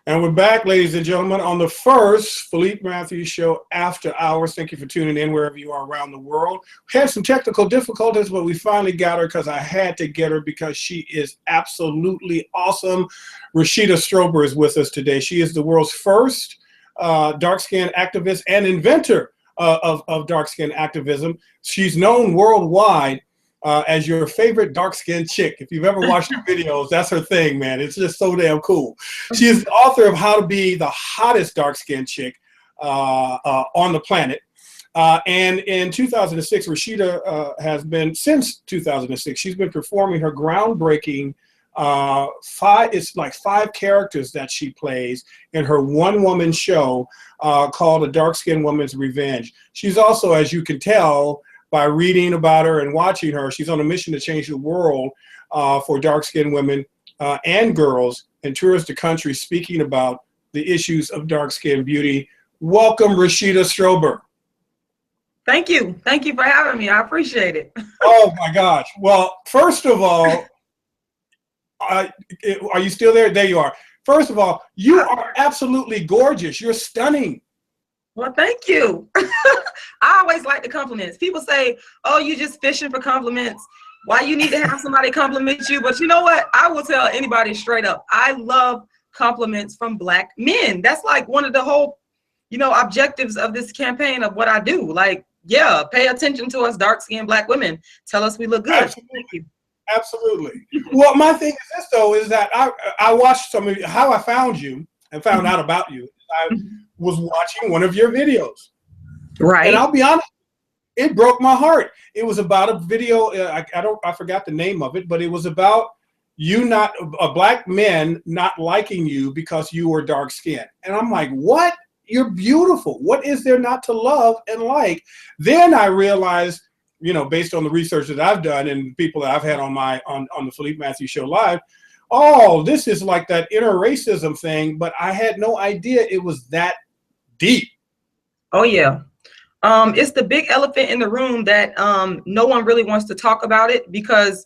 And we're back, ladies and gentlemen, on the first Philippe Matthews Show After Hours. Thank you for tuning in wherever you are around the world. We had some technical difficulties, but we finally got her because I had to get her because she is absolutely awesome. Rashida Strober is with us today. She is the world's first dark-skinned activist and inventor of dark-skinned activism. She's known worldwide as your favorite dark-skinned chick. If you've ever watched her videos, that's her thing, man. It's just so damn cool. She is the author of How to Be the Hottest Dark-Skinned Chick on the Planet. And in 2006, Rashida has been, since 2006, she's been performing her groundbreaking it's like 5 characters that she plays in her one-woman show called A Dark-Skinned Woman's Revenge. She's also, as you can tell, by reading about her and watching her, she's on a mission to change the world for dark-skinned women and girls, and tours the country speaking about the issues of dark-skinned beauty. Welcome, Rashida Strober. Thank you. Thank you for having me. I appreciate it. Oh, my gosh. Well, first of all, are you still there? There you are. First of all, you are absolutely gorgeous. You're stunning. Well, thank you. I always like the compliments. People say, oh, you just fishing for compliments. Why you need to have somebody compliment you? But you know what? I will tell anybody straight up. I love compliments from Black men. That's like one of the whole, objectives of this campaign of what I do. Like, yeah, pay attention to us dark-skinned Black women. Tell us we look good. Absolutely. Thank you. Absolutely. Well, my thing is this, though, is that I watched some of you, how I found you and found out about you. I was watching one of your videos. Right. And I'll be honest, it broke my heart. It was about a video, I forgot the name of it, but it was about Black men not liking you because you were dark skinned. And I'm like, what? You're beautiful. What is there not to love and like? Then I realized, based on the research that I've done and people that I've had on the Philippe Matthews Show Live, oh, this is like that interracism thing, but I had no idea it was that deep. Oh, yeah. It's the big elephant in the room that no one really wants to talk about it, because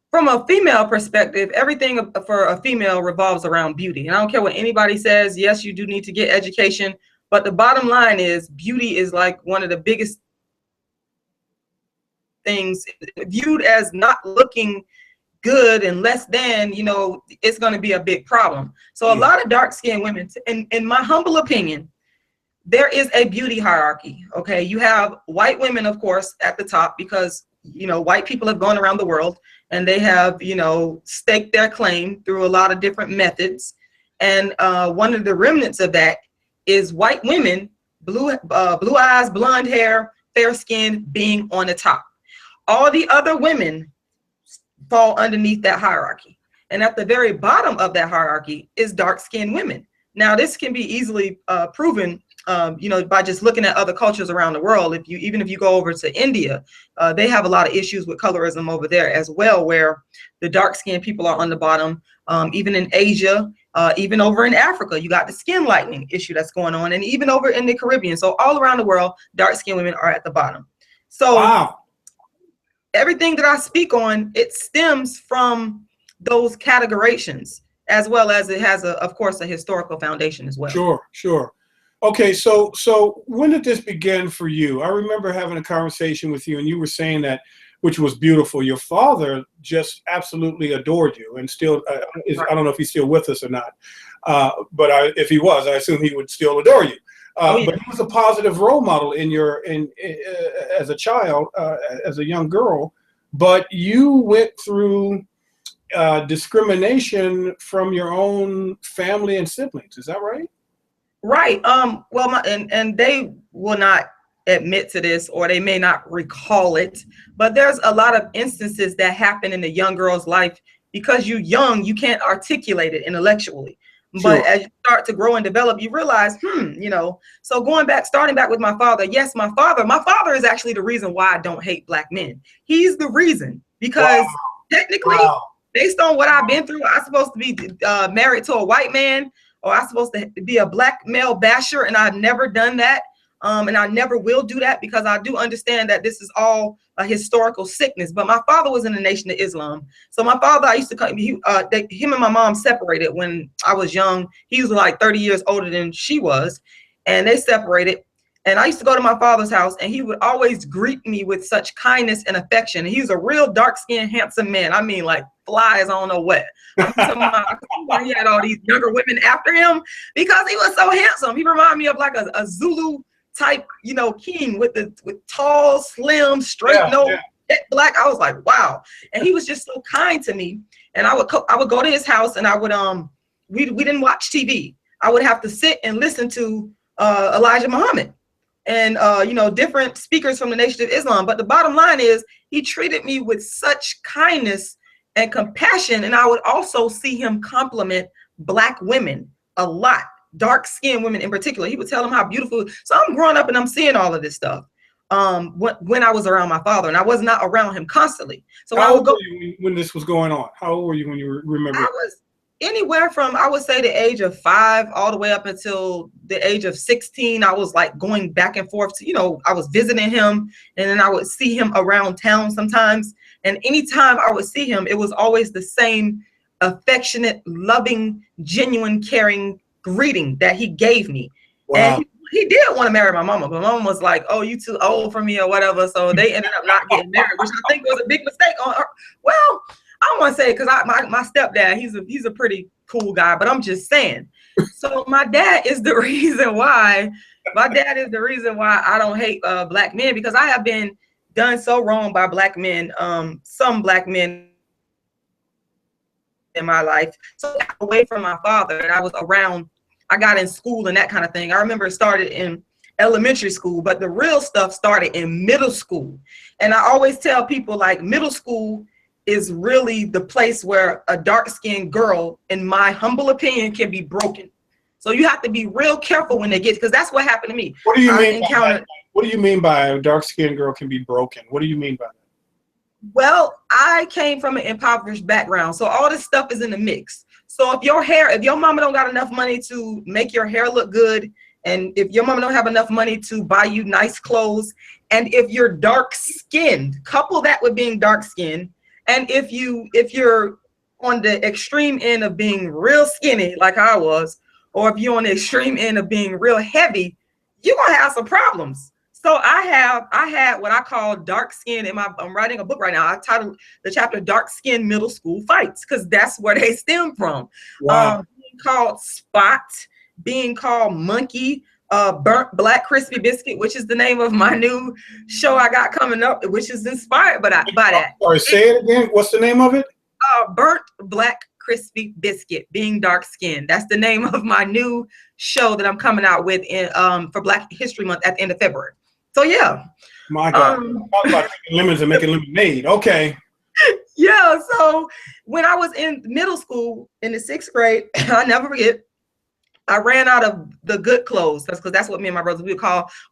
from a female perspective, everything for a female revolves around beauty. And I don't care what anybody says. Yes, you do need to get education, but the bottom line is beauty is like one of the biggest things viewed as not looking good and less than, it's going to be a big problem. So a lot of dark-skinned women, in my humble opinion, there is a beauty hierarchy. Okay, you have white women, of course, at the top, because white people have gone around the world and they have staked their claim through a lot of different methods. And one of the remnants of that is white women, blue eyes, blonde hair, fair skin, being on the top. All the other women fall underneath that hierarchy. And at the very bottom of that hierarchy is dark-skinned women. Now, this can be easily proven, by just looking at other cultures around the world. Even if you go over to India, they have a lot of issues with colorism over there as well, where the dark-skinned people are on the bottom. Even in Asia, even over in Africa, you got the skin lightening issue that's going on, and even over in the Caribbean. So all around the world, dark-skinned women are at the bottom. So wow. Everything that I speak on, it stems from those categorizations, as well as it has, of course, a historical foundation as well. Sure. Okay, so when did this begin for you? I remember having a conversation with you, and you were saying that, which was beautiful, your father just absolutely adored you, and still, I don't know if he's still with us or not, but if he was, I assume he would still adore you. But he was a positive role model as a child, as a young girl. But you went through discrimination from your own family and siblings. Is that right? Right. Well, and they will not admit to this, or they may not recall it, but there's a lot of instances that happen in a young girl's life because you're young, you can't articulate it intellectually. But as you start to grow and develop, you realize, so starting back with my father. Yes, my father is actually the reason why I don't hate Black men. He's the reason, because technically, based on what I've been through, I'm supposed to be married to a white man, or I'm supposed to be a Black male basher, and I've never done that. And I never will do that because I do understand that this is all a historical sickness. But my father was in the Nation of Islam. So my father, I used to come, him and my mom separated when I was young. He was like 30 years older than she was, and they separated. And I used to go to my father's house, and he would always greet me with such kindness and affection. And he was a real dark-skinned, handsome man. I mean, like flies, I don't know what. He had all these younger women after him because he was so handsome. He reminded me of like a Zulu type, you know, king with tall, slim, straight nose, black. I was like, wow. And he was just so kind to me. And I would go to his house, and I would we didn't watch TV. I would have to sit and listen to Elijah Muhammad and you know, different speakers from the Nation of Islam. But the bottom line is, he treated me with such kindness and compassion. And I would also see him compliment Black women a lot, dark-skinned women in particular. He would tell them how beautiful. So I'm growing up and I'm seeing all of this stuff when I was around my father, and I was not around him constantly. So how old were you when this was going on? How old were you when you remember? I was anywhere from, I would say, the age of 5 all the way up until the age of 16. I was like going back and forth to, you know, I was visiting him, and then I would see him around town sometimes. And anytime I would see him, it was always the same affectionate, loving, genuine, caring greeting that he gave me. Wow. And he did want to marry my mama, but mama was like, oh, you too old for me or whatever. So they ended up not getting married, which I think was a big mistake on her. Well, I don't want to say it because my stepdad, he's a pretty cool guy, but I'm just saying. So my dad is the reason why I don't hate Black men, because I have been done so wrong by Black men, some Black men in my life. So I got away from my father, and I got in school and that kind of thing. I remember it started in elementary school, but the real stuff started in middle school. And I always tell people, like, middle school is really the place where a dark-skinned girl, in my humble opinion, can be broken. So you have to be real careful when they get, because that's what happened to me. What do you mean? What do you mean by a dark-skinned girl can be broken? What do you mean by that? Well, I came from an impoverished background, so all this stuff is in the mix. So if your mama don't got enough money to make your hair look good, and if your mama don't have enough money to buy you nice clothes, and if you're dark-skinned, couple that with being dark-skinned, and if you're on the extreme end of being real skinny like I was, or if you're on the extreme end of being real heavy, you're gonna have some problems. So I had what I call dark skin I'm writing a book right now. I titled the chapter Dark Skin Middle School Fights, because that's where they stem from. Wow. Being called Spot, being called Monkey, Burnt Black Crispy Biscuit, which is the name of my new show I got coming up, which is inspired by that. Sorry, say it again. What's the name of it? Burnt Black Crispy Biscuit, being dark skinned. That's the name of my new show that I'm coming out with for Black History Month at the end of February. So yeah. My God. Talk about taking lemons and making lemonade. Okay. Yeah. So when I was in middle school in the 6th grade, I never forget, I ran out of the good clothes. That's because that's what me and my brothers we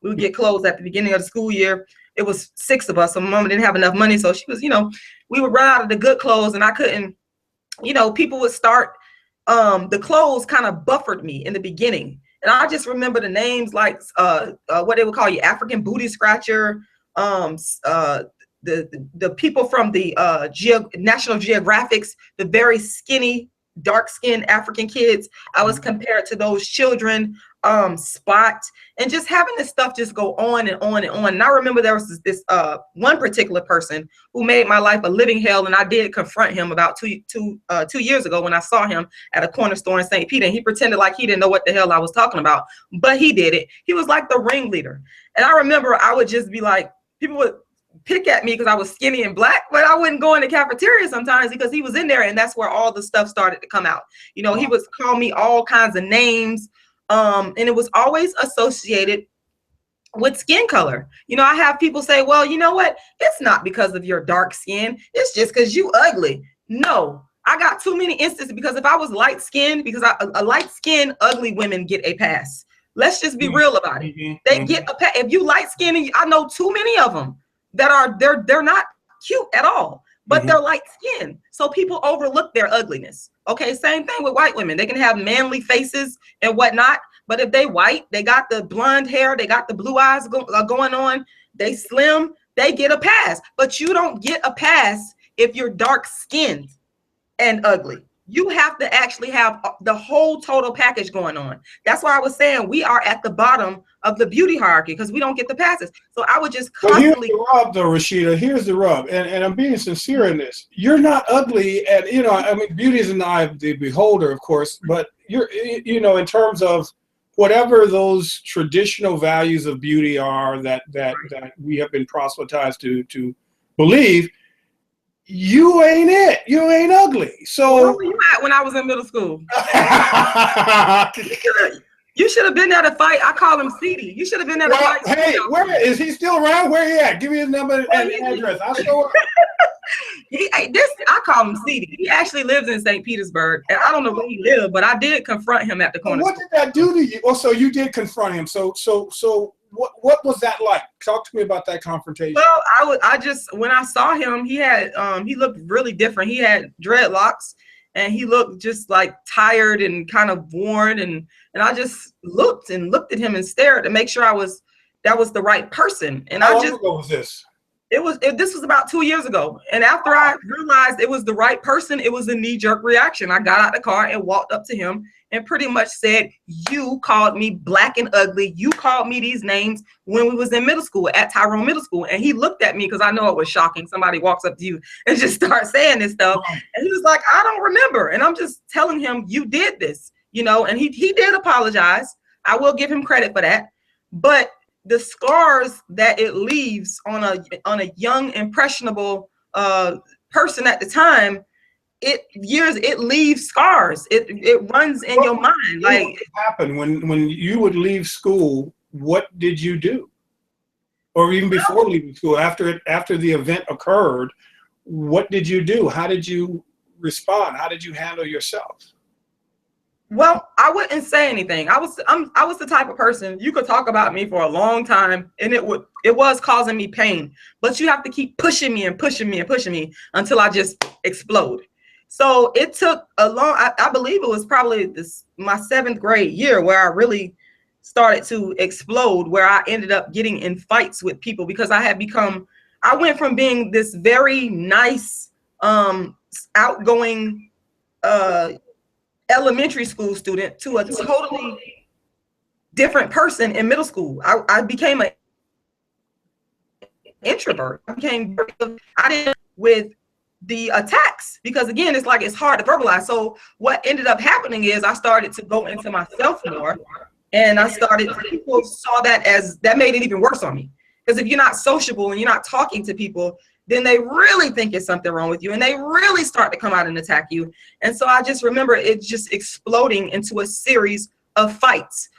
would get clothes at the beginning of the school year. It was 6 of us, so my mama didn't have enough money, so she was, we would run out of the good clothes, and I couldn't, people would start, the clothes kind of buffered me in the beginning, and I just remember the names like what they would call you, African booty scratcher, the people from the National Geographics, the very skinny, dark-skinned African kids. I was compared to those children, Spot, and just having this stuff just go on and on and on. And I remember there was this one particular person who made my life a living hell, and I did confront him about 2 years ago when I saw him at a corner store in St. Peter, and he pretended like he didn't know what the hell I was talking about, but he did it. He was like the ringleader. And I remember I would just be like, people would pick at me because I was skinny and black, but I wouldn't go in the cafeteria sometimes because he was in there, and that's where all the stuff started to come out. He would call me all kinds of names, and it was always associated with skin color. I have people say, well, you know what? It's not because of your dark skin. It's just because you ugly. No, I got too many instances, because if I was light skinned, because a light skinned ugly women get a pass. Let's just be real about it. They get a pass. If you light skinned, I know too many of them that are, they're not cute at all, but they're light skinned. So people overlook their ugliness. Okay, same thing with white women. They can have manly faces and whatnot, But if they white, they got the blonde hair, they got the blue eyes going on, they slim, they get a pass. But you don't get a pass if you're dark skinned and ugly. You have to actually have the whole total package going on. That's why I was saying we are at the bottom of the beauty hierarchy because we don't get the passes. So I would just constantly. Here's the rub, though, Rashida. Here's the rub, and I'm being sincere in this. You're not ugly, and I mean, beauty is in the eye of the beholder, of course. But you're, in terms of whatever those traditional values of beauty are that we have been proselytized to believe. You ain't it. You ain't ugly. So where were you at when I was in middle school? You should have been there to fight. I call him CD. You should have been there to fight. Hey, where is he still around? Where he at? Give me his number and address. I'll show up. I call him CD. He actually lives in St. Petersburg, and I don't know where he lived, but I did confront him at the corner. What did that do to you? Oh, so you did confront him. So what was that like? Talk to me about that confrontation. Well, when I saw him, he looked really different. He had dreadlocks, and he looked just like tired and kind of worn, and I just looked at him and stared to make sure that was the right person. And How long ago was this? This was about 2 years ago. And after I realized it was the right person, it was a knee-jerk reaction. I got out the car and walked up to him and pretty much said, you called me black and ugly. You called me these names when we was in middle school, at Tyrone Middle School. And he looked at me because I know it was shocking. Somebody walks up to you and just starts saying this stuff. And he was like, I don't remember. And I'm just telling him, you did this, and he did apologize. I will give him credit for that. But the scars that it leaves on a young, impressionable person at the time, it leaves scars. It runs in your mind. Like, what happened when you would leave school? What did you do? Or even before leaving school, after the event occurred, what did you do? How did you respond? How did you handle yourself? Well, I wouldn't say anything. I was the type of person, you could talk about me for a long time and it was causing me pain, but you have to keep pushing me and pushing me and pushing me until I just explode. So it took I believe it was probably my 7th grade year where I really started to explode, where I ended up getting in fights with people because I went from being this very nice, outgoing, elementary school student to a totally different person in middle school. I became an introvert. I didn't with the attacks because again, it's hard to verbalize. So what ended up happening is I started to go into myself more, and people saw that made it even worse on me. Because if you're not sociable and you're not talking to people, then they really think it's something wrong with you and they really start to come out and attack you. And so I just remember it just exploding into a series of fights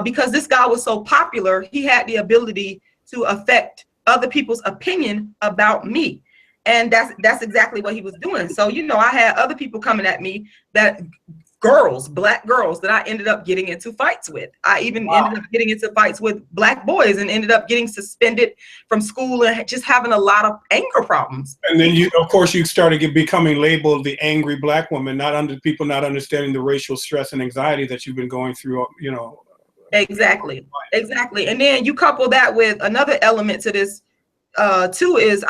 because this guy was so popular. He had the ability to affect other people's opinion about me. And that's exactly what he was doing. So, I had other people coming at me, black girls that I ended up getting into fights with. I even ended up getting into fights with black boys and ended up getting suspended from school and just having a lot of anger problems. And then you started becoming labeled the angry black woman, people not understanding the racial stress and anxiety that you've been going through, Exactly. And then you couple that with another element to this too is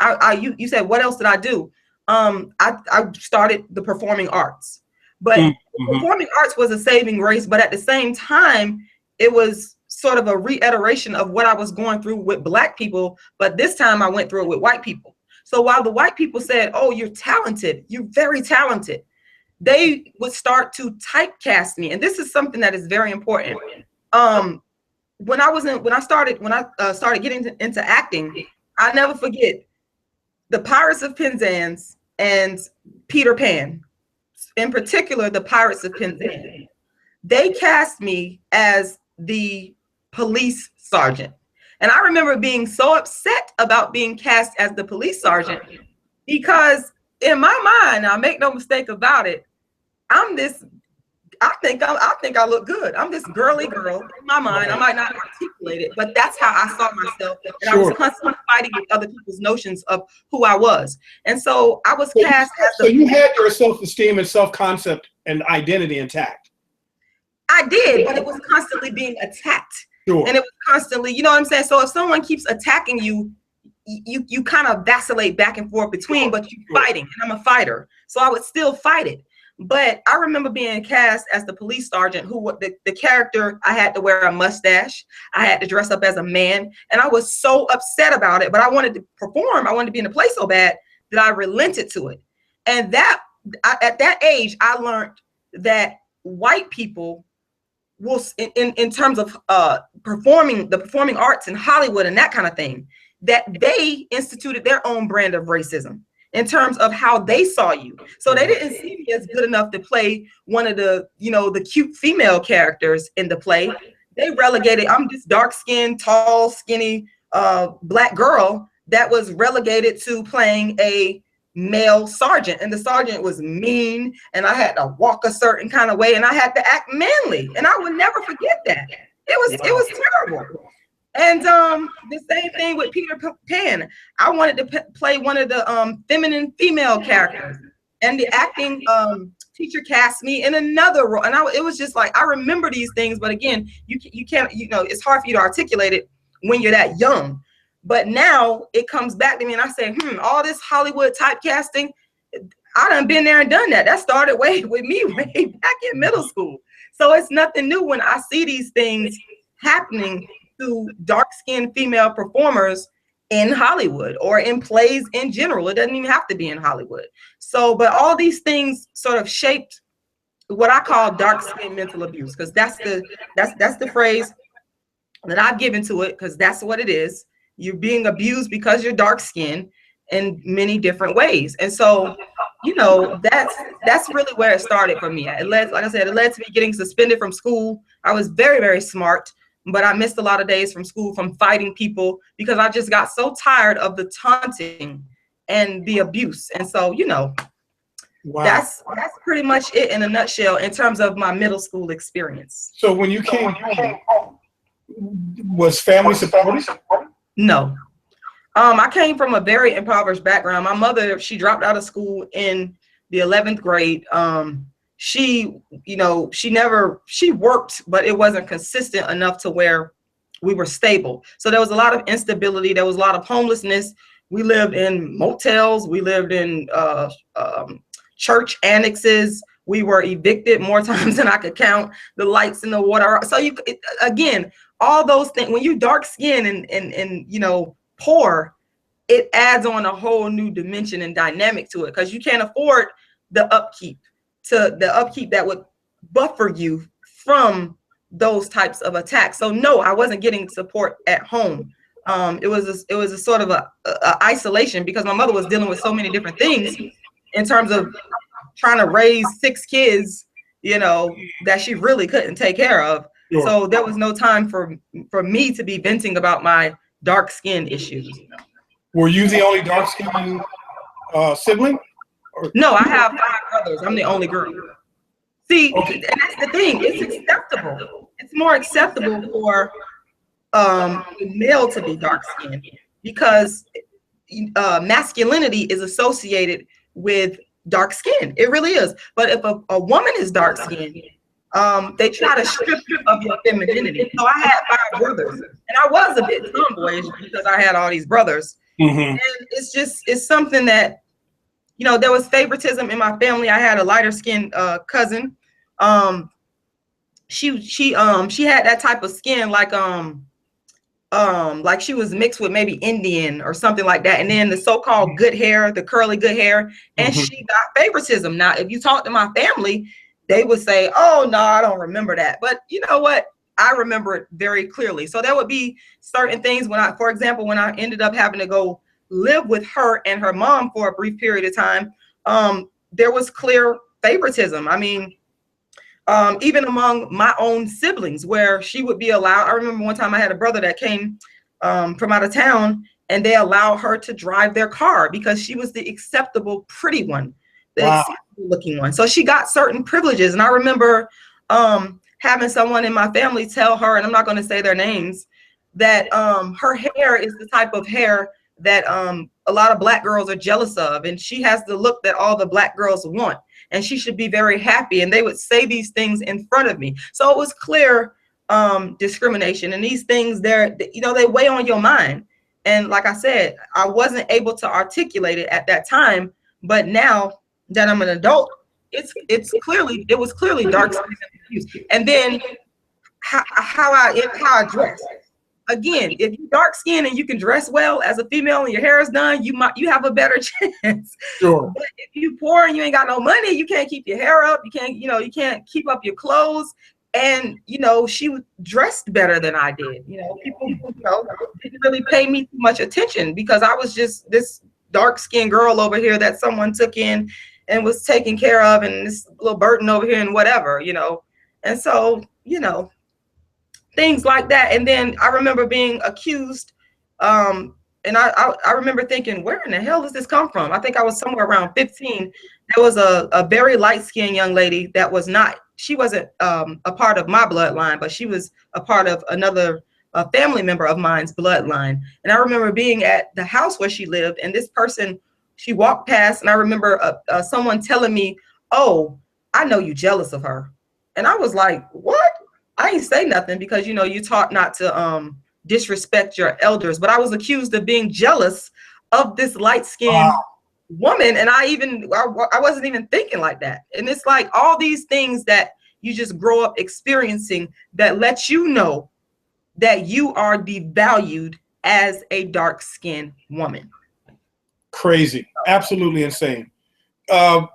you said, what else did I do? I started the performing arts. But performing arts was a saving grace, but at the same time, it was sort of a reiteration of what I was going through with black people, but this time I went through it with white people. So while the white people said, oh, you're talented, you're very talented, they would start to typecast me. And this is something that is very important. When I started getting into acting, I never forget the Pirates of Penzance and Peter Pan. In particular, the Pirates of Penzance. They cast me as the police sergeant. And I remember being so upset about being cast as the police sergeant because in my mind, I make no mistake about it, I think I look good. I'm this girly girl in my mind. I might not articulate it, but that's how I saw myself. And I was constantly fighting with other people's notions of who I was. And so I was cast as So you had your self-esteem and self-concept and identity intact. I did, but it was constantly being attacked. Sure. And it was constantly, you know what I'm saying? So if someone keeps attacking you, you kind of vacillate back and forth between, but you're fighting, and I'm a fighter. So I would still fight it. But I remember being cast as the police sergeant who the character, I had to wear a mustache. I had to dress up as a man. And I was so upset about it, but I wanted to perform. I wanted to be in the play so bad that I relented to it. And at that age, I learned that white people will, in terms of the performing arts in Hollywood and that kind of thing, that they instituted their own brand of racism in terms of how they saw you. So they didn't see me as good enough to play one of the, the cute female characters in the play. They relegated, I'm this dark-skinned, tall, skinny black girl that was relegated to playing a male sergeant. And the sergeant was mean, and I had to walk a certain kind of way, and I had to act manly. And I would never forget that. It was terrible. And the same thing with Peter Pan. I wanted to play one of the feminine female characters, and the acting teacher cast me in another role. And it was just like, I remember these things, but again, you can't, it's hard for you to articulate it when you're that young. But now it comes back to me, and I say, all this Hollywood typecasting, I done been there and done that. That started with me way back in middle school. So it's nothing new when I see these things happening to dark-skinned female performers in Hollywood or in plays in general. It doesn't even have to be in Hollywood. So, but all these things sort of shaped what I call dark-skinned mental abuse, because that's the phrase that I've given to it, because that's what it is. You're being abused because you're dark-skinned in many different ways. And so, that's really where it started for me. It led, like I said, it led to me getting suspended from school. I was very, very smart, but I missed a lot of days from school from fighting people because I just got so tired of the taunting and the abuse. And so, wow. That's pretty much it in a nutshell in terms of my middle school experience. So when you came home, was family supportive? No. I came from a very impoverished background. My mother, she dropped out of school in the 11th grade. She worked, but it wasn't consistent enough to where we were stable. So there was a lot of instability. There was a lot of homelessness. We lived in motels. We lived in church annexes. We were evicted more times than I could count. The lights and the water. So again, all those things, when you dark skinned and poor, it adds on a whole new dimension and dynamic to it, because you can't afford the upkeep that would buffer you from those types of attacks. So no, I wasn't getting support at home. It was a sort of a isolation, because my mother was dealing with so many different things in terms of trying to raise 6 kids, that she really couldn't take care of. Sure. So there was no time for me to be venting about my dark skin issues. Were you the only dark skinned sibling? No, I have 5 brothers. I'm the only girl. See, okay. And that's the thing. It's acceptable. It's more acceptable for a male to be dark skinned, because masculinity is associated with dark skin. It really is. But if a woman is dark skinned, they try to strip you of your femininity. So I had 5 brothers, and I was a bit tomboyish because I had all these brothers. Mm-hmm. And it's something that, there was favoritism in my family. I had a lighter skinned cousin. She had that type of skin, like she was mixed with maybe Indian or something like that. And then the so-called good hair, the curly good hair, and mm-hmm. She got favoritism. Now, if you talk to my family, they would say, oh, no, I don't remember that. But you know what? I remember it very clearly. So there would be certain things for example, when I ended up having to go live with her and her mom for a brief period of time, there was clear favoritism. I mean, even among my own siblings, where she would be allowed. I remember one time I had a brother that came from out of town, and they allowed her to drive their car because she was the acceptable, pretty one, the acceptable looking one. So she got certain privileges. And I remember having someone in my family tell her, and I'm not going to say their names, that her hair is the type of hair that a lot of Black girls are jealous of. And she has the look that all the Black girls want. and she should be very happy. And they would say these things in front of me. So it was clear discrimination, and these things, they weigh on your mind. And like I said, I wasn't able to articulate it at that time, but now that I'm an adult, it was clearly dark skin abuse. And then how I dress. Again, if you're dark skinned and you can dress well as a female and your hair is done, you have a better chance. Sure. But if you poor and you ain't got no money, you can't keep your hair up, you can't keep up your clothes. And she was dressed better than I did. People didn't really pay me too much attention because I was just this dark skinned girl over here that someone took in and was taken care of, and this little burden over here and whatever, And so, things like that. And then I remember being accused, and I remember thinking, where in the hell does this come from? I think I was somewhere around 15. There was a very light-skinned young lady that she wasn't a part of my bloodline, but she was a part of another family member of mine's bloodline. And I remember being at the house where she lived, and this person, she walked past, and I remember someone telling me, "Oh, I know you jealous of her." And I was like, "What?" I ain't say nothing because, you taught not to disrespect your elders, but I was accused of being jealous of this light-skinned woman. And I wasn't even thinking like that. And it's like all these things that you just grow up experiencing that lets you know that you are devalued as a dark-skinned woman. Crazy. Absolutely insane. Wow.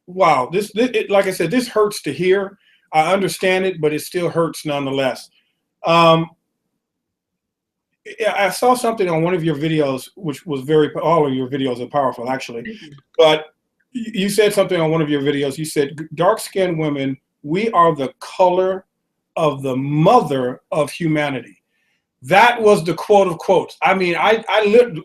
Like I said, this hurts to hear. I understand it, but it still hurts nonetheless. I saw something on one of your videos, which was all of your videos are powerful, actually. But you said something on one of your videos. You said, dark-skinned women, we are the color of the mother of humanity. That was the quote of quotes. I mean,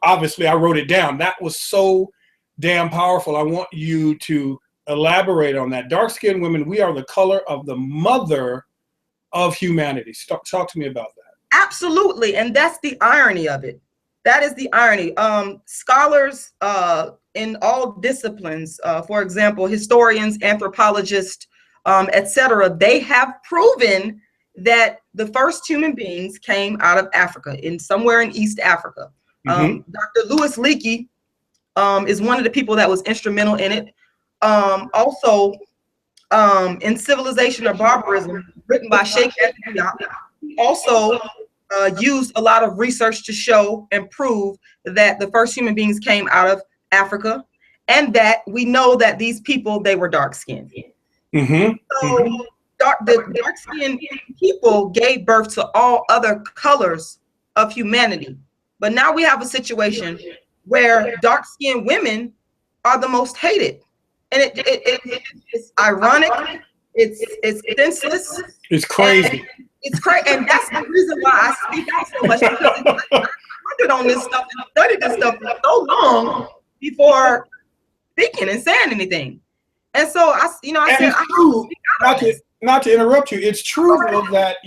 obviously I wrote it down. That was so damn powerful. I want you to elaborate on that. Dark-skinned women, we are the color of the mother of humanity. Talk to me about that. Absolutely. And that's the irony of it. That is the irony. Scholars in all disciplines, for example, historians, anthropologists, etc., they have proven that the first human beings came out of Africa, somewhere in East Africa. Dr. Louis Leakey is one of the people that was instrumental in it. Also, in Civilization or Barbarism, written by Sheikh Anta Diop, he also used a lot of research to show and prove that the first human beings came out of Africa, and that we know that these people, they were dark-skinned. So the dark-skinned people gave birth to all other colors of humanity. But now we have a situation where dark-skinned women are the most hated. And it's ironic, it's senseless. It's crazy. It's crazy, and that's the reason why I speak out so much, because I pondered on this stuff and studied this stuff for so long before speaking and saying anything. And so I said, true, not to interrupt you, it's true though that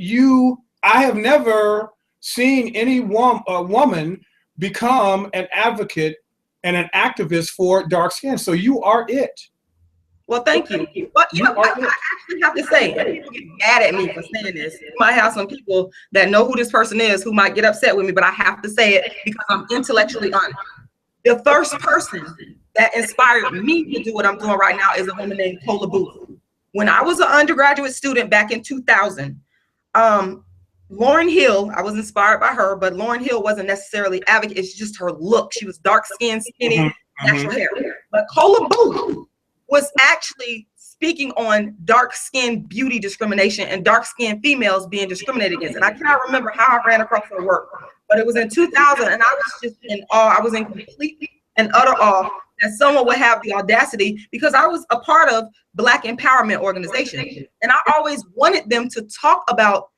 I have never seen any woman become an advocate and an activist for dark skin. So you are it. Well, thank you. But I actually have to say, and people get mad at me for saying this. You might have some people that know who this person is who might get upset with me, but I have to say it because I'm intellectually honest. The first person that inspired me to do what I'm doing right now is a woman named Tola Booth. When I was an undergraduate student back in 2000, Lauryn Hill, I was inspired by her, but Lauryn Hill wasn't necessarily advocate. It's just her look. She was dark-skinned, skinny, natural hair. But Tola Booth was actually speaking on dark-skinned beauty discrimination and dark-skinned females being discriminated against. And I cannot remember how I ran across her work, but it was in 2000, and I was just in awe. I was in complete and utter awe that someone would have the audacity, because I was a part of Black empowerment organizations, and I always wanted them to talk about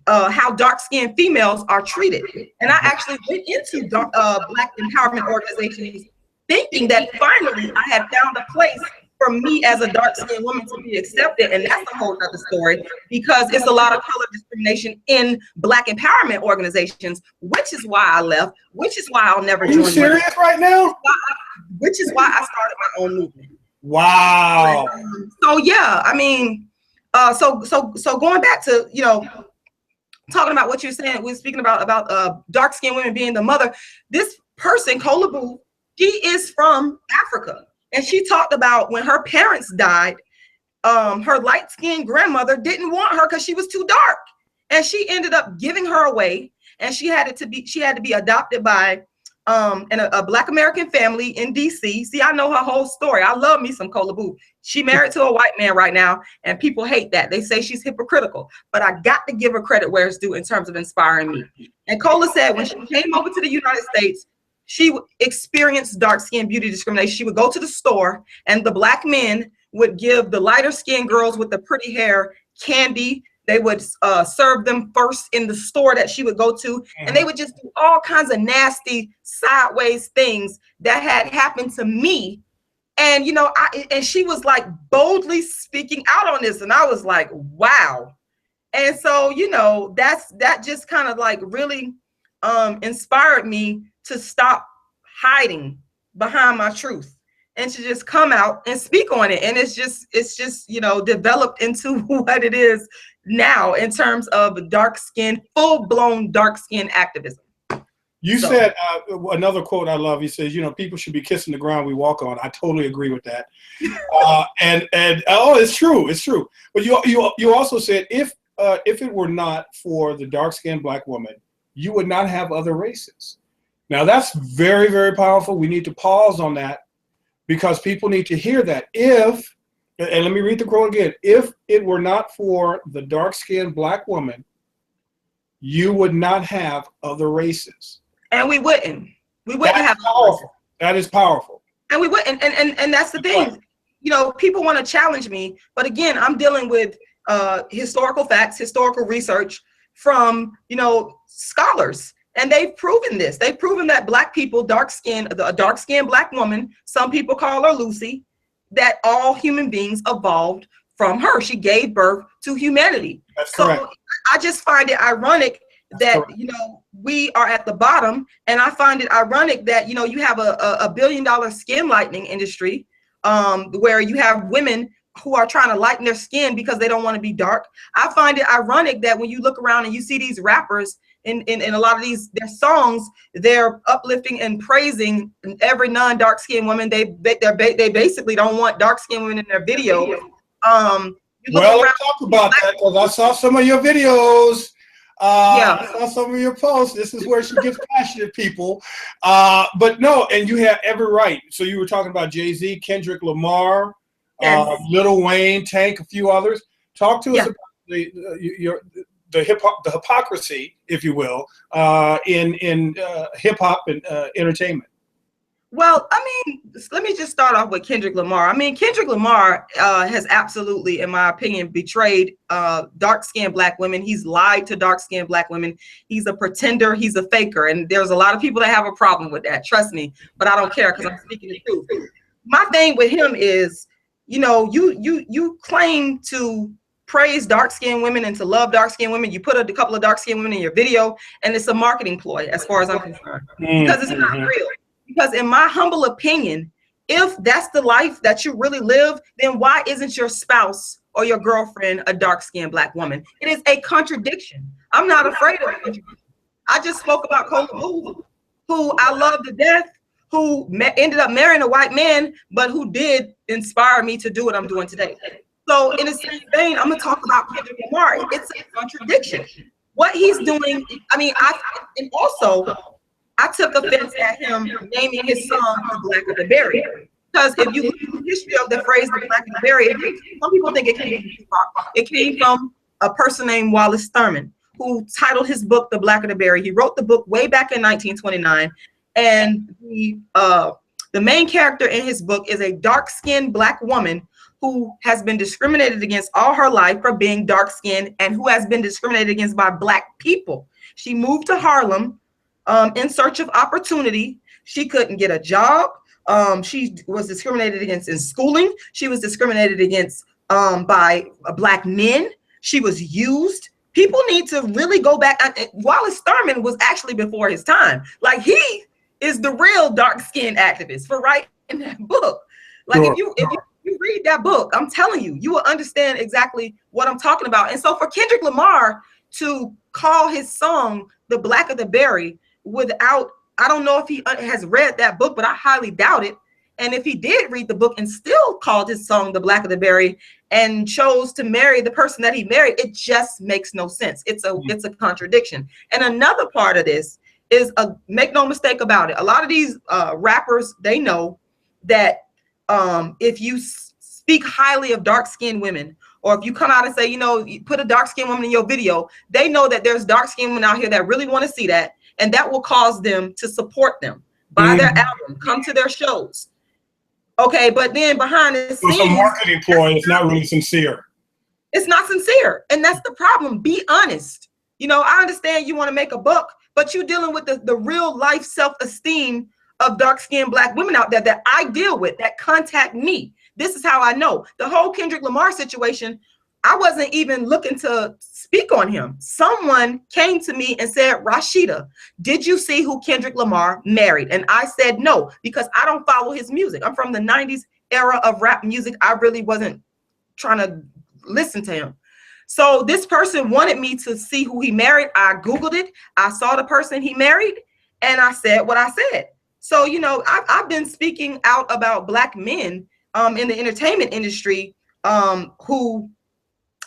how dark-skinned females are treated. And I actually went into Black empowerment organizations thinking that finally I had found a place for me as a dark-skinned woman to be accepted. And that's a whole other story, because it's a lot of color discrimination in Black empowerment organizations, which is why I left, which is why I'll never join. Are you serious right now? Which is why I started my own movement. Wow. So yeah, I mean, so going back to, you know, talking about what you're saying, we're speaking about dark-skinned women being the mother. This person, Kolabu, she is from Africa, and she talked about when her parents died, her light-skinned grandmother didn't want her because she was too dark, and she ended up giving her away, and she had to be adopted by a Black American family in DC. See, I know her whole story. I love me some Kolabu. She married to a white man right now, and people hate that. They say she's hypocritical, but I got to give her credit where it's due in terms of inspiring me. And Kola said when she came over to the United States, she experienced dark-skinned beauty discrimination. She would go to the store, and the Black men would give the lighter-skinned girls with the pretty hair candy. They would serve them first in the store that she would go to, and they would just do all kinds of nasty sideways things that had happened to me. And, you know, and she was like boldly speaking out on this, and I was like, wow. And so, you know, that just kind of like really inspired me to stop hiding behind my truth and to just come out and speak on it. And it's just, you know, developed into what it is now in terms of dark-skinned, full-blown dark-skinned activism. You said another quote I love. He says, you know, people should be kissing the ground we walk on. I totally agree with that. And oh, it's true. It's true. But you also said if it were not for the dark-skinned Black woman, you would not have other races. Now that's very, very powerful. We need to pause on that because people need to hear that. And let me read the quote again. If it were not for the dark-skinned Black woman, you would not have other races. And we wouldn't. Have powerful. That is powerful. And we wouldn't. And that's the thing. You know, people want to challenge me, but again, I'm dealing with historical facts, historical research from, you know, scholars. And they've proven this. They've proven that Black people, a dark-skinned Black woman, some people call her Lucy, that all human beings evolved from her. She gave birth to humanity. That's correct. So I just find it ironic that, you know, we are at the bottom, and I find it ironic that, you know, you have a $1 billion skin lightening industry where you have women who are trying to lighten their skin because they don't want to be dark. I find it ironic that when you look around and you see these rappers in a lot of their songs, they're uplifting and praising every non-dark skinned woman. They basically don't want dark skinned women in their video. Well, let's talk about that because I saw some of your videos. I saw some of your posts. This is where she gets passionate, people. But no, and you have every right. So you were talking about Jay-Z, Kendrick Lamar, Lil Wayne, Tank, a few others. Talk to us about the hypocrisy, if you will, in hip hop and entertainment. Well, I mean, let me just start off with Kendrick Lamar. I mean, Kendrick Lamar has absolutely, in my opinion, betrayed dark-skinned Black women. He's lied to dark-skinned Black women. He's a pretender. He's a faker. And there's a lot of people that have a problem with that. Trust me. But I don't care because I'm speaking the truth. My thing with him is, you know, you claim to praise dark-skinned women and to love dark-skinned women. You put a couple of dark-skinned women in your video, and it's a marketing ploy as far as I'm concerned. Because it's not real. Because in my humble opinion, if that's the life that you really live, then why isn't your spouse or your girlfriend a dark-skinned Black woman? It is a contradiction. I'm not afraid of it. I just spoke about Kolabu, who I love to death, who ended up marrying a white man, but who did inspire me to do what I'm doing today. So in the same vein, I'm gonna talk about Kendrick Lamar. It's a contradiction. What he's doing, I mean, I took offense at him naming his song "The Blacker the Berry," because if you look at the history of the phrase "the blacker the berry," some people think it came from hip-hop. It came from a person named Wallace Thurman, who titled his book "The Blacker the Berry." He wrote the book way back in 1929, and the main character in his book is a dark-skinned Black woman who has been discriminated against all her life for being dark-skinned and who has been discriminated against by Black people. She moved to Harlem in search of opportunity. She couldn't get a job. She was discriminated against in schooling. She was discriminated against by Black men. She was used. People need to really go back. Wallace Thurman was actually before his time. Like, he is the real dark-skinned activist for writing that book. Like, if you read that book, I'm telling you, you will understand exactly what I'm talking about. And so for Kendrick Lamar to call his song "The Blacker the Berry" without, I don't know if he has read that book, but I highly doubt it. And if he did read the book and still called his song "The Blacker the Berry" and chose to marry the person that he married, it just makes no sense. It's a contradiction. And another part of this is, make no mistake about it, a lot of these rappers, they know that if you speak highly of dark-skinned women, or if you come out and say, you put a dark-skinned woman in your video, they know that there's dark-skinned women out here that really want to see that, and that will cause them to support them, buy their album, come to their shows. Okay, but then behind the scenes, it's a marketing ploy. It's not really sincere. It's not sincere, and that's the problem. Be honest. I understand you want to make a buck, but you're dealing with the real life self-esteem of dark-skinned Black women out there that I deal with, that contact me. This is how I know. The whole Kendrick Lamar situation, I wasn't even looking to speak on him. Someone came to me and said, "Rashida, did you see who Kendrick Lamar married?" And I said no, because I don't follow his music. I'm from the 90s era of rap music. I really wasn't trying to listen to him. So this person wanted me to see who he married. I Googled it. I saw the person he married, and I said what I said. So, I've been speaking out about Black men in the entertainment industry who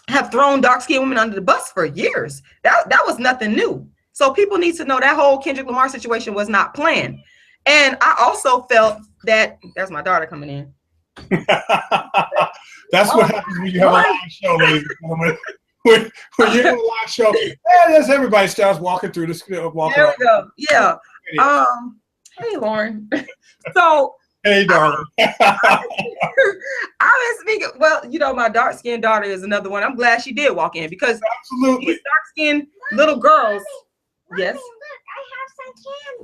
have thrown dark-skinned women under the bus for years. That was nothing new. So people need to know that whole Kendrick Lamar situation was not planned. And I also felt that, there's my daughter coming in. That's what happens when you have a live show, ladies and gentlemen. When you have a live show, everybody starts walking through the There we go. Yeah. Hey, Lauren. So. Hey, darling. I've been speaking. Well, my dark-skinned daughter is another one. I'm glad she did walk in, because absolutely these dark-skinned little girls. Mommy, Yes. Look, I have some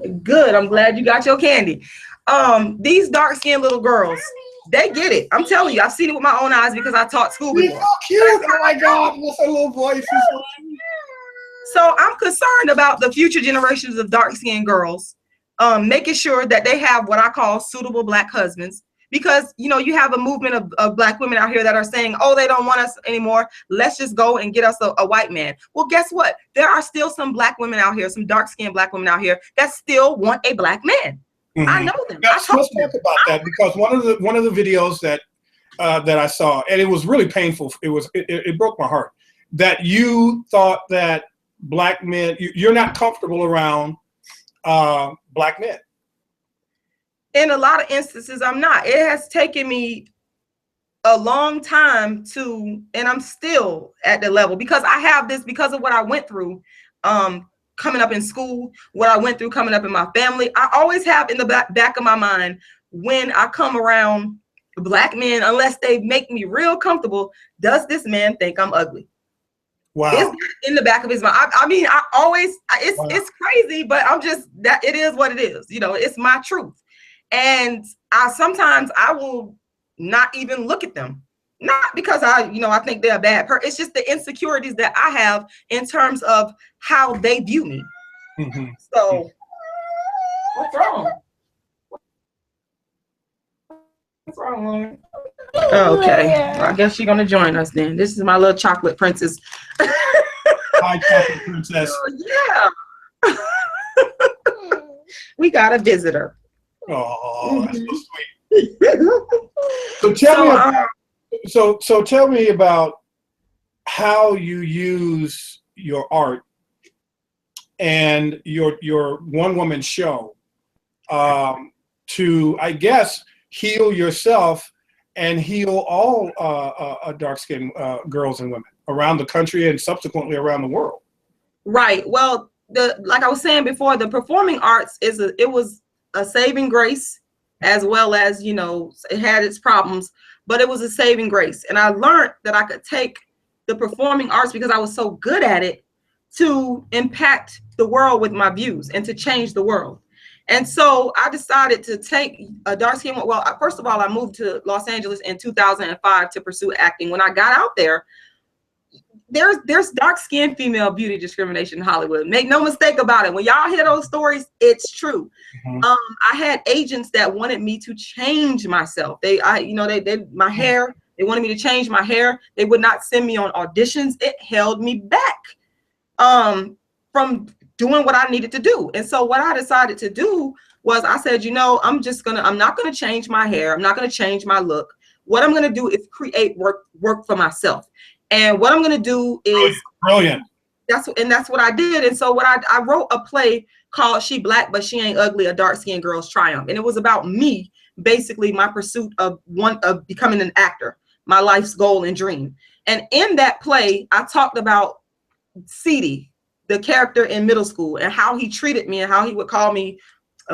candy. Good. I'm glad you got your candy. These dark-skinned little girls, they get it. I'm telling you, I've seen it with my own eyes because I taught school He's before. so cute. Oh my God, what's her little voice? So I'm concerned about the future generations of dark-skinned girls, making sure that they have what I call suitable Black husbands, because you have a movement of Black women out here that are saying, oh, they don't want us anymore, let's just go and get us a white man. Well, guess what? There are still some Black women out here, some dark-skinned Black women out here that still want a Black man. Mm-hmm. I know them. Let's talk about that, because one of the videos that I saw, and it was really painful. It broke my heart that you thought that Black men, you're not comfortable around Black men. In a lot of instances, I'm not. It has taken me a long time and I'm still at the level, because I have this, because of what I went through coming up in school, what I went through coming up in my family. I always have in the back of my mind, when I come around Black men, unless they make me real comfortable, does this man think I'm ugly? Wow. It's in the back of his mind. I mean, I always, it's crazy, but I'm just, that it is what it is. It's my truth. And sometimes I will not even look at them. Not because I think they're a bad person. It's just the insecurities that I have in terms of how they view me. Mm-hmm. So, what's wrong? What's wrong, Lauren? Okay, well, I guess you're gonna join us then. This is my little chocolate princess. Hi, chocolate princess. Yeah. We got a visitor. Oh, that's so sweet. So tell me about how you use your art and your one-woman show to, I guess, heal yourself and heal all dark-skinned girls and women around the country and subsequently around the world. Right. Well, like I was saying before, the performing arts it was a saving grace, as well as, it had its problems, but it was a saving grace. And I learned that I could take the performing arts, because I was so good at it, to impact the world with my views and to change the world. And so I decided to take a dark skin. Well, first of all, I moved to Los Angeles in 2005 to pursue acting. When I got out there, there's dark-skinned female beauty discrimination in Hollywood. Make no mistake about it. When y'all hear those stories, it's true. I had agents that wanted me to change myself. They my hair. They wanted me to change my hair. They would not send me on auditions. It held me back from doing what I needed to do. And so what I decided to do was I said, I'm not gonna change my hair. I'm not gonna change my look. What I'm gonna do is create work for myself. And what I'm gonna do is brilliant. That's what I did. And so what I wrote a play called She Black But She Ain't Ugly, a dark-skinned girl's triumph. And it was about me, basically my pursuit of becoming an actor, my life's goal and dream. And in that play, I talked about Cede, the character in middle school, and how he treated me and how he would call me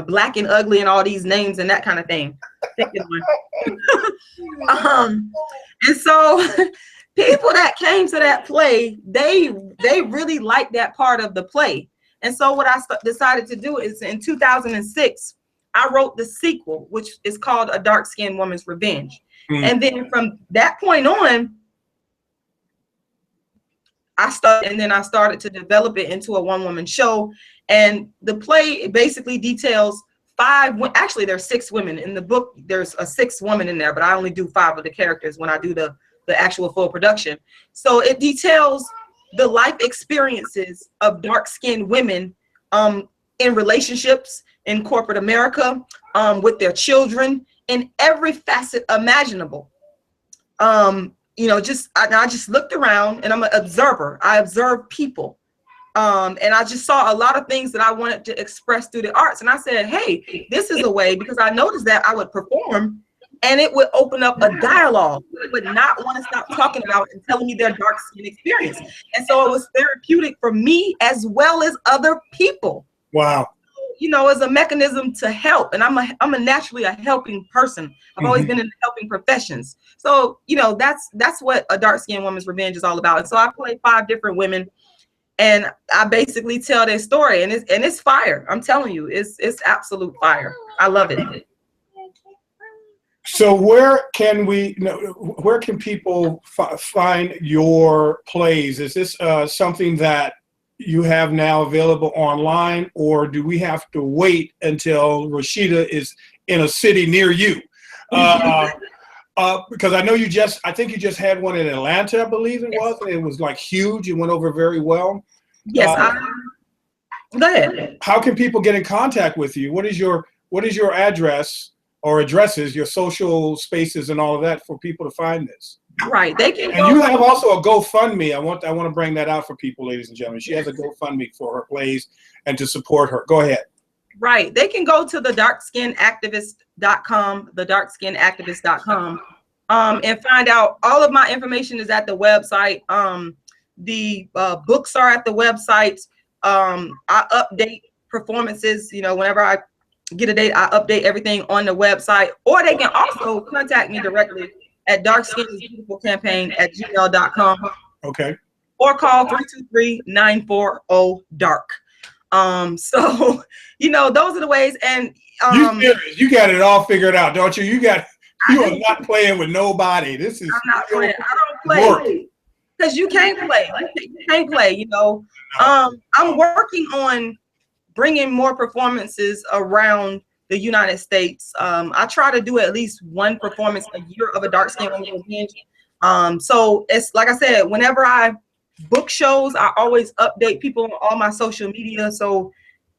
black and ugly and all these names and that kind of thing. And so people that came to that play, they really liked that part of the play. And so what I decided to do is in 2006, I wrote the sequel, which is called A Dark-Skinned Woman's Revenge. And then from that point on, I started to develop it into a one-woman show. And the play basically details actually there's 6 women. In the book, there's a 6th woman in there, but I only do 5 of the characters when I do the actual full production. So it details the life experiences of dark-skinned women in relationships in corporate America, with their children, in every facet imaginable. I just looked around, and I'm an observer. I observe people. And I just saw a lot of things that I wanted to express through the arts. And I said, hey, this is a way, because I noticed that I would perform and it would open up a dialogue. It would not want to stop talking about and telling me their dark skin experience. And so it was therapeutic for me as well as other people. Wow. As a mechanism to help. And I'm a naturally a helping person. I've always been in the helping professions. So, that's what A Dark-Skinned Woman's Revenge is all about. And so I play 5 different women, and I basically tell their story, and it's fire. I'm telling you, it's absolute fire. I love it. So where can people find your plays? Is this something that you have now available online, or do we have to wait until Rashida is in a city near you? Because I know I think you just had one in Atlanta, I believe it was. It was like huge. It went over very well. Yes. Go ahead. How can people get in contact with you? What is your address or addresses, your social spaces and all of that for people to find this? Right. They can. And you have also a GoFundMe. I want to bring that out for people, ladies and gentlemen. She has a GoFundMe for her plays and to support her. Go ahead. Right. They can go to thedarkskinactivist.com, thedarkskinactivist.com, and find out. All of my information is at the website. The books are at the website. I update performances. Whenever I get a date, I update everything on the website. Or they can also contact me directly at darkskinnisbeautifulcampaign@gmail.com. Okay. Or call 323-940-DARK. So, those are the ways. And you got it all figured out, don't you? You are not playing with nobody. This is I'm not playing. I don't play because you can't play. You can't play. I'm working on bringing more performances around the United States. I try to do at least 1 performance a year of A Dark-Skinned Woman's Revenge. So it's like I said, whenever I book shows, I always update people on all my social media. So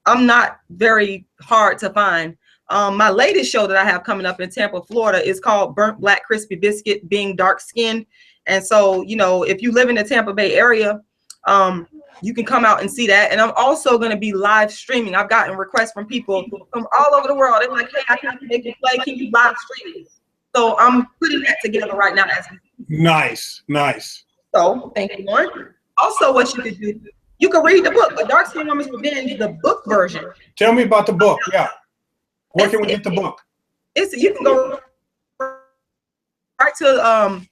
I'm not very hard to find. My latest show that I have coming up in Tampa, Florida is called Burnt Black Crispy Biscuit, Being Dark-Skinned. And so, if you live in the Tampa Bay area, you can come out and see that. And I'm also going to be live streaming. I've gotten requests from people from all over the world. They're like, hey, I can't make you play. Can you live stream it? So I'm putting that together right now. Nice. So thank you, Lauren. Also, what you could do, you can read the book, A Dark-Skinned Woman's Revenge, the book version. Tell me about the book. Yeah. Where can we get the book? You can go right to the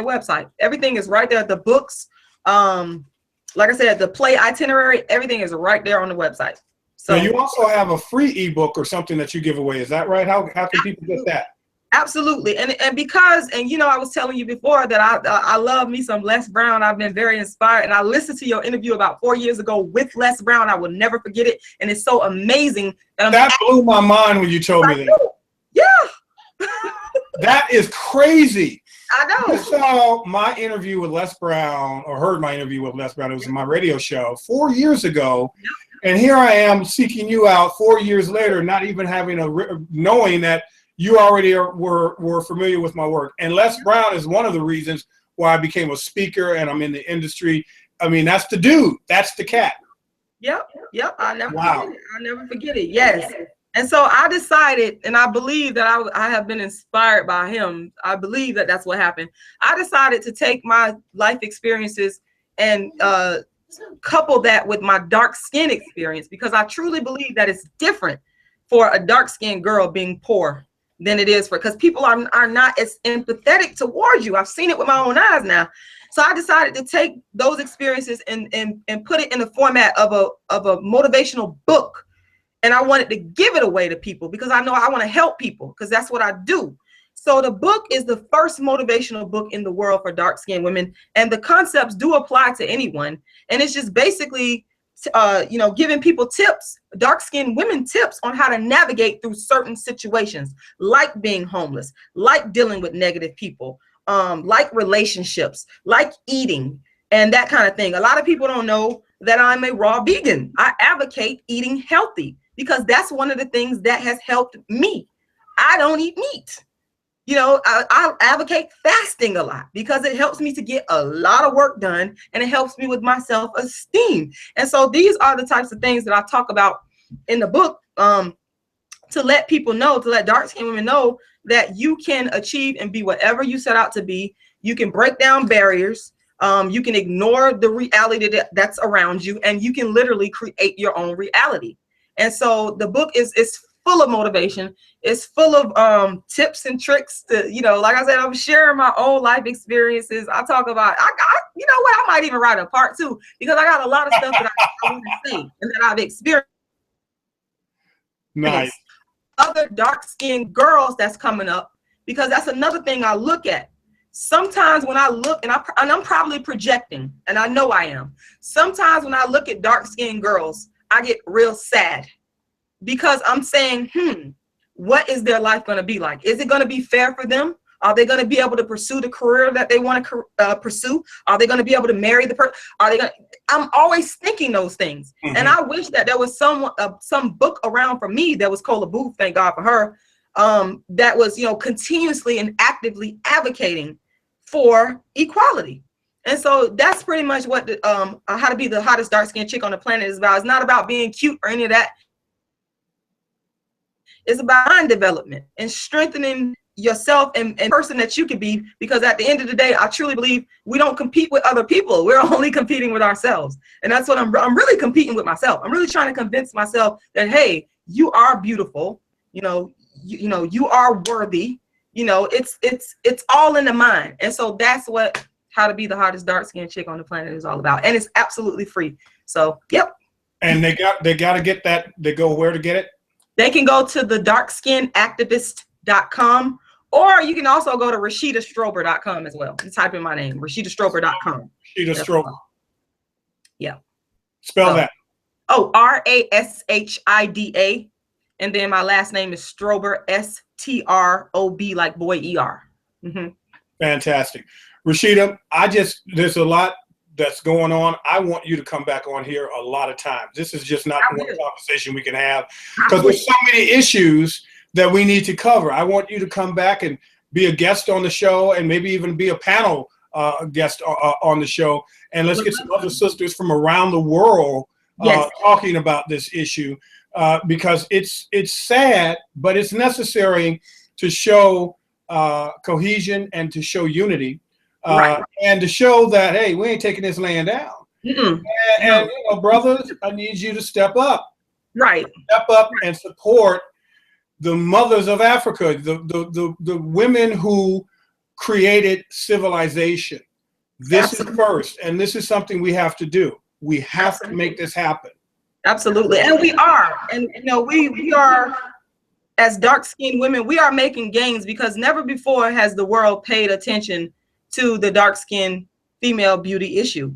website. Everything is right there. The books, like I said, the play itinerary, everything is right there on the website. So now you also have a free ebook or something that you give away. Is that right? How can people get that? Absolutely. And because, and you know, I was telling you before that I love me some Les Brown. I've been very inspired, and I listened to your interview about 4 years ago with Les Brown. I will never forget it. And it's so amazing. That blew my mind when you told me that. Yeah. That is crazy. I know. You saw my interview with Les Brown, or heard my interview with Les Brown. It was in my radio show 4 years ago. And here I am seeking you out 4 years later, not even having knowing that you already were familiar with my work. And Les Brown is one of the reasons why I became a speaker and I'm in the industry. I mean, that's the dude. That's the cat. Yep. I'll never forget it. Yes. And so I decided, and I believe that I have been inspired by him. I believe that that's what happened. I decided to take my life experiences and couple that with my dark skin experience, because I truly believe that it's different for a dark skinned girl being poor than it is because people are not as empathetic towards you. I've seen it with my own eyes now. So I decided to take those experiences and put it in the format of a motivational book. And I wanted to give it away to people because I know I want to help people, because that's what I do. So the book is the first motivational book in the world for dark-skinned women, and the concepts do apply to anyone. And it's just basically, giving people tips, dark-skinned women tips on how to navigate through certain situations, like being homeless, like dealing with negative people, like relationships, like eating, and that kind of thing. A lot of people don't know that I'm a raw vegan. I advocate eating healthy because that's one of the things that has helped me. I don't eat meat. You know, I advocate fasting a lot because it helps me to get a lot of work done, and it helps me with my self-esteem. And so these are the types of things that I talk about in the book, to let people know, to let dark-skinned women know that you can achieve and be whatever you set out to be. You can break down barriers. You can ignore the reality that's around you, and you can literally create your own reality. And so the book is full of motivation. It's full of tips and tricks to, like I said, I'm sharing my own life experiences. I talk about, you know what, I might even write a part 2 because I got a lot of stuff that I want to say and that I've experienced. Nice. Other dark-skinned girls that's coming up, because that's another thing I look at. Sometimes when I look, and I'm probably projecting, and I know I am. Sometimes when I look at dark-skinned girls, I get real sad because I'm saying, what is their life going to be like? Is it going to be fair for them? Are they going to be able to pursue the career that they want to pursue? Are they going to be able to marry the person? I'm always thinking those things. And I wish that there was some book around for me that was Cola Booth, thank God for her, that was, continuously and actively advocating for equality. And so that's pretty much what how to be the hottest dark-skinned chick on the planet is about. It's not about being cute or any of that. It's about mind development and strengthening yourself and person that you can be, because at the end of the day, I truly believe we don't compete with other people. We're only competing with ourselves. And that's what I'm really competing with myself. I'm really trying to convince myself that, hey, you are beautiful. You are worthy. It's all in the mind. And so that's what how to be the hottest dark-skinned chick on the planet is all about. And it's absolutely free. So, yep. And they got to get that. They go where to get it? They can go to the darkskinactivist.com, or you can also go to RashidaStrober.com as well. You type in my name, RashidaStrober.com. Rashida Strober. Yeah. Spell that. Oh, Rashida. And then my last name is Strober, Strob, like boy, ER. Fantastic. Rashida, there's a lot that's going on. I want you to come back on here a lot of times. This is just not one conversation we can have, because there's so many issues that we need to cover. I want you to come back and be a guest on the show, and maybe even be a panel guest on the show. And let's get some other sisters from around the world talking about this issue, because it's sad, but it's necessary to show cohesion and to show unity. And to show that, hey, we ain't taking this land down. And brothers, I need you to step up. Right. Step up and support the mothers of Africa, the women who created civilization. This is first, and this is something we have to do. We have to make this happen. Absolutely. And we are. And we are as dark-skinned women, we are making gains because never before has the world paid attention to the dark-skinned female beauty issue.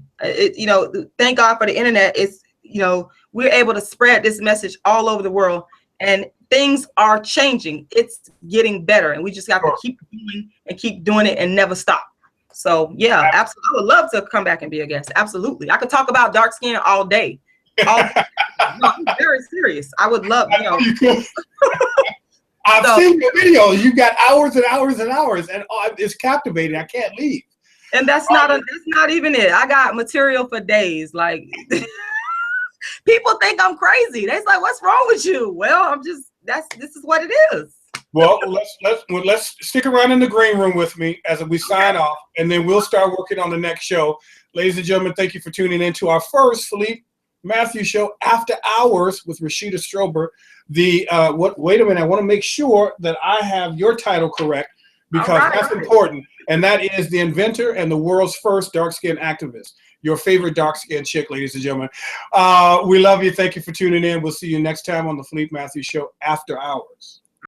You know, thank God for the internet. It's, you know, we're able to spread this message all over the world, and things are changing. It's getting better, and we just got to keep doing it and never stop. So yeah, absolutely. I would love to come back and be a guest. Absolutely. I could talk about dark skin all day. No, I'm very serious. I would love, you know. I've seen your video. You got hours and hours and hours, and it's captivating. I can't leave. And that's not even it. I got material for days. Like people think I'm crazy. They're like, "What's wrong with you?" Well, I'm just this is what it is. Well, let's stick around in the green room with me as we sign off, and then we'll start working on the next show. Ladies and gentlemen, thank you for tuning in to our first Philippe Matthews Show After Hours with Rashida Strober. Wait a minute, I want to make sure that I have your title correct, because that's important, and that is the inventor and the world's first dark-skinned activist. Your favorite dark-skinned chick, ladies and gentlemen. We love you. Thank you for tuning in. We'll see you next time on the Philippe Matthews Show After Hours.